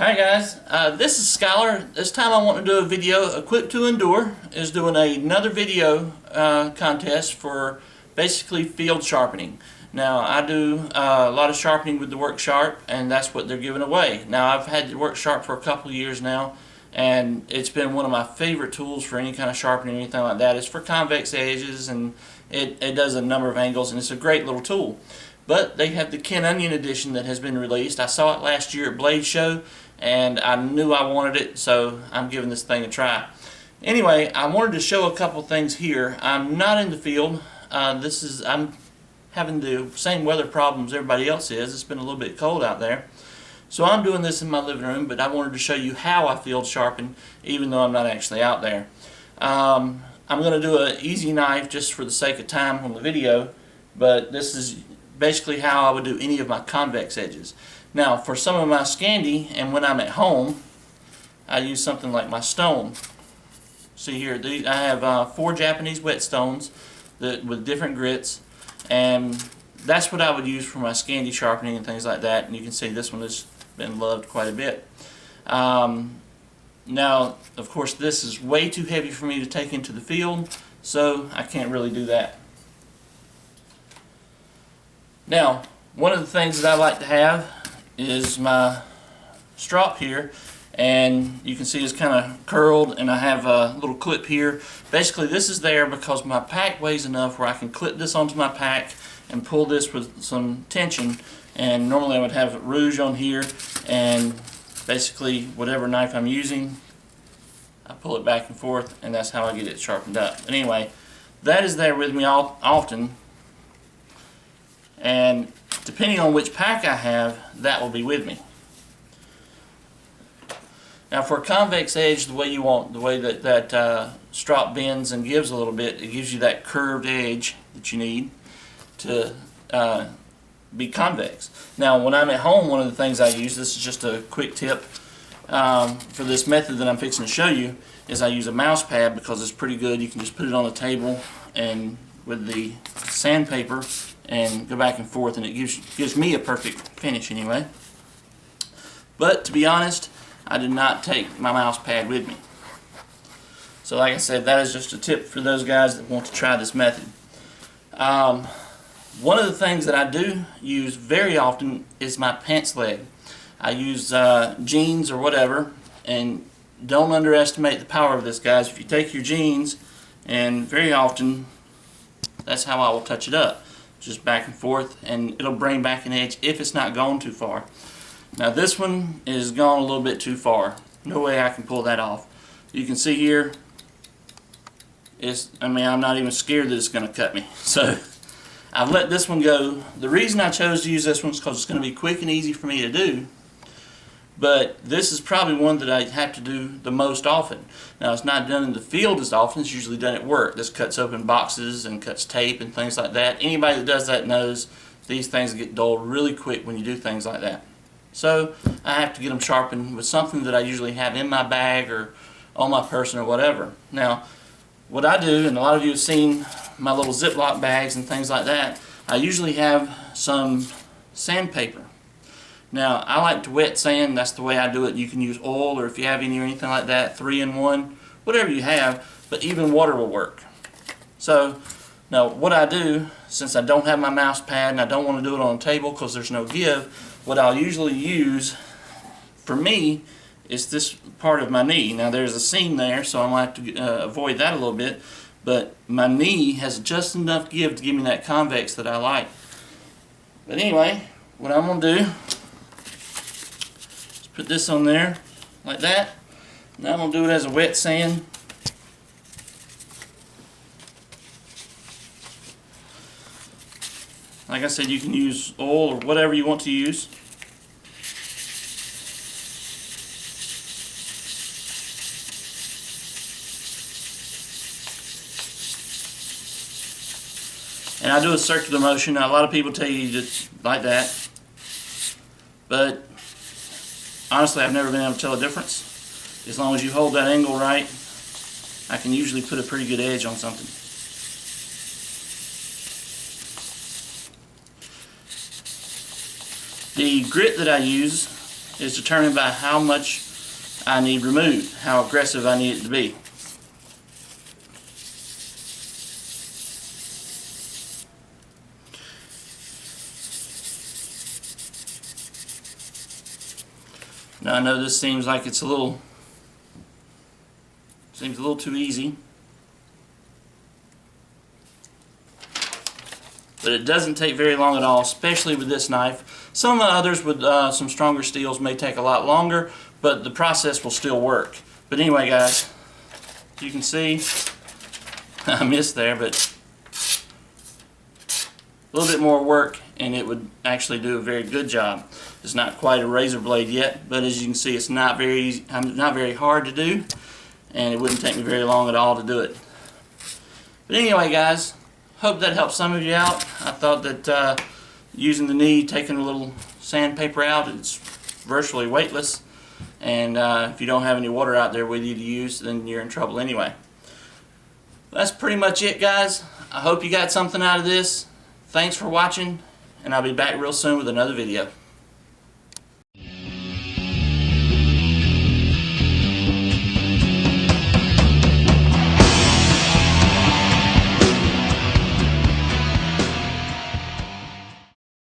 Alright guys, this is Skylar. This time I want to do a video. Equipped to Endure is doing another video contest for basically field sharpening. Now I do a lot of sharpening with the Work Sharp, and that's what they're giving away. Now I've had the Work Sharp for a couple of years now, and it's been one of my favorite tools for any kind of sharpening or anything like that. It's for convex edges, and it does a number of angles, and it's a great little tool. But they have the Ken Onion edition that has been released. I saw it last year at Blade Show, and I knew I wanted it, so I'm giving this thing a try. Anyway, I wanted to show a couple things here. I'm not in the field. I'm having the same weather problems everybody else is. It's been a little bit cold out there. So I'm doing this in my living room, but I wanted to show you how I field sharpen, even though I'm not actually out there. I'm going to do an easy knife just for the sake of time on the video, but this is basically how I would do any of my convex edges. Now for some of my Scandi, and when I'm at home, I use something like my stone. See here, I have 4 Japanese whetstones with different grits, and that's what I would use for my Scandi sharpening and things like that. And you can see this one has been loved quite a bit. Now of course this is way too heavy for me to take into the field, so I can't really do that. Now, one of the things that I like to have is my strop here, and you can see it's kind of curled, and I have a little clip here. Basically this is there because my pack weighs enough where I can clip this onto my pack and pull this with some tension, and normally I would have rouge on here, and basically whatever knife I'm using, I pull it back and forth, and that's how I get it sharpened up. But anyway, that is there with me often. And depending on which pack I have, that will be with me. Now for a convex edge, the way you want, the way that strop bends and gives a little bit, it gives you that curved edge that you need to be convex. Now when I'm at home, one of the things I use, this is just a quick tip for this method that I'm fixing to show you, is I use a mouse pad because it's pretty good. You can just put it on the table and with the sandpaper and go back and forth, and it gives me a perfect finish anyway. But to be honest, I did not take my mouse pad with me. So like I said, that is just a tip for those guys that want to try this method. One of the things that I do use very often is my pants leg. I use jeans or whatever, and don't underestimate the power of this, guys. If you take your jeans, and very often that's how I will touch it up. Just back and forth, and it'll bring back an edge if it's not gone too far. Now this one is gone a little bit too far. No way I can pull that off. You can see here, I'm not even scared that it's going to cut me. So I've let this one go. The reason I chose to use this one is because it's going to be quick and easy for me to do. But this is probably one that I have to do the most often. Now it's not done in the field as often, it's usually done at work. This cuts open boxes and cuts tape and things like that. Anybody that does that knows these things get dull really quick when you do things like that. So I have to get them sharpened with something that I usually have in my bag or on my person or whatever. Now what I do, and a lot of you have seen my little Ziploc bags and things like that, I usually have some sandpaper. Now I like to wet sand, that's the way I do it. You can use oil, or if you have any or anything like that, 3-in-1, whatever you have, but even water will work. So now what I do, since I don't have my mouse pad and I don't want to do it on a table because there's no give, what I'll usually use for me is this part of my knee. Now there's a seam there, so I'm going to have to avoid that a little bit, but my knee has just enough give to give me that convex that I like. But anyway, what I'm going to do, put this on there like that. Now I'm going to do it as a wet sand. Like I said, you can use oil or whatever you want to use. And I do a circular motion. Now a lot of people tell you just like that, but honestly, I've never been able to tell a difference. As long as you hold that angle right, I can usually put a pretty good edge on something. The grit that I use is determined by how much I need removed, how aggressive I need it to be. Now I know this seems like it's a little too easy, but it doesn't take very long at all, especially with this knife. Some of my others with some stronger steels may take a lot longer, but the process will still work. But anyway, guys, you can see I missed there, but a little bit more work and it would actually do a very good job. It's not quite a razor blade yet, but as you can see, it's not very hard to do, and it wouldn't take me very long at all to do it. But anyway, guys, hope that helps some of you out. I thought that using the knee, taking a little sandpaper out, it's virtually weightless, and if you don't have any water out there with you to use, then you're in trouble anyway. That's pretty much it, guys. I hope you got something out of this. Thanks for watching, and I'll be back real soon with another video.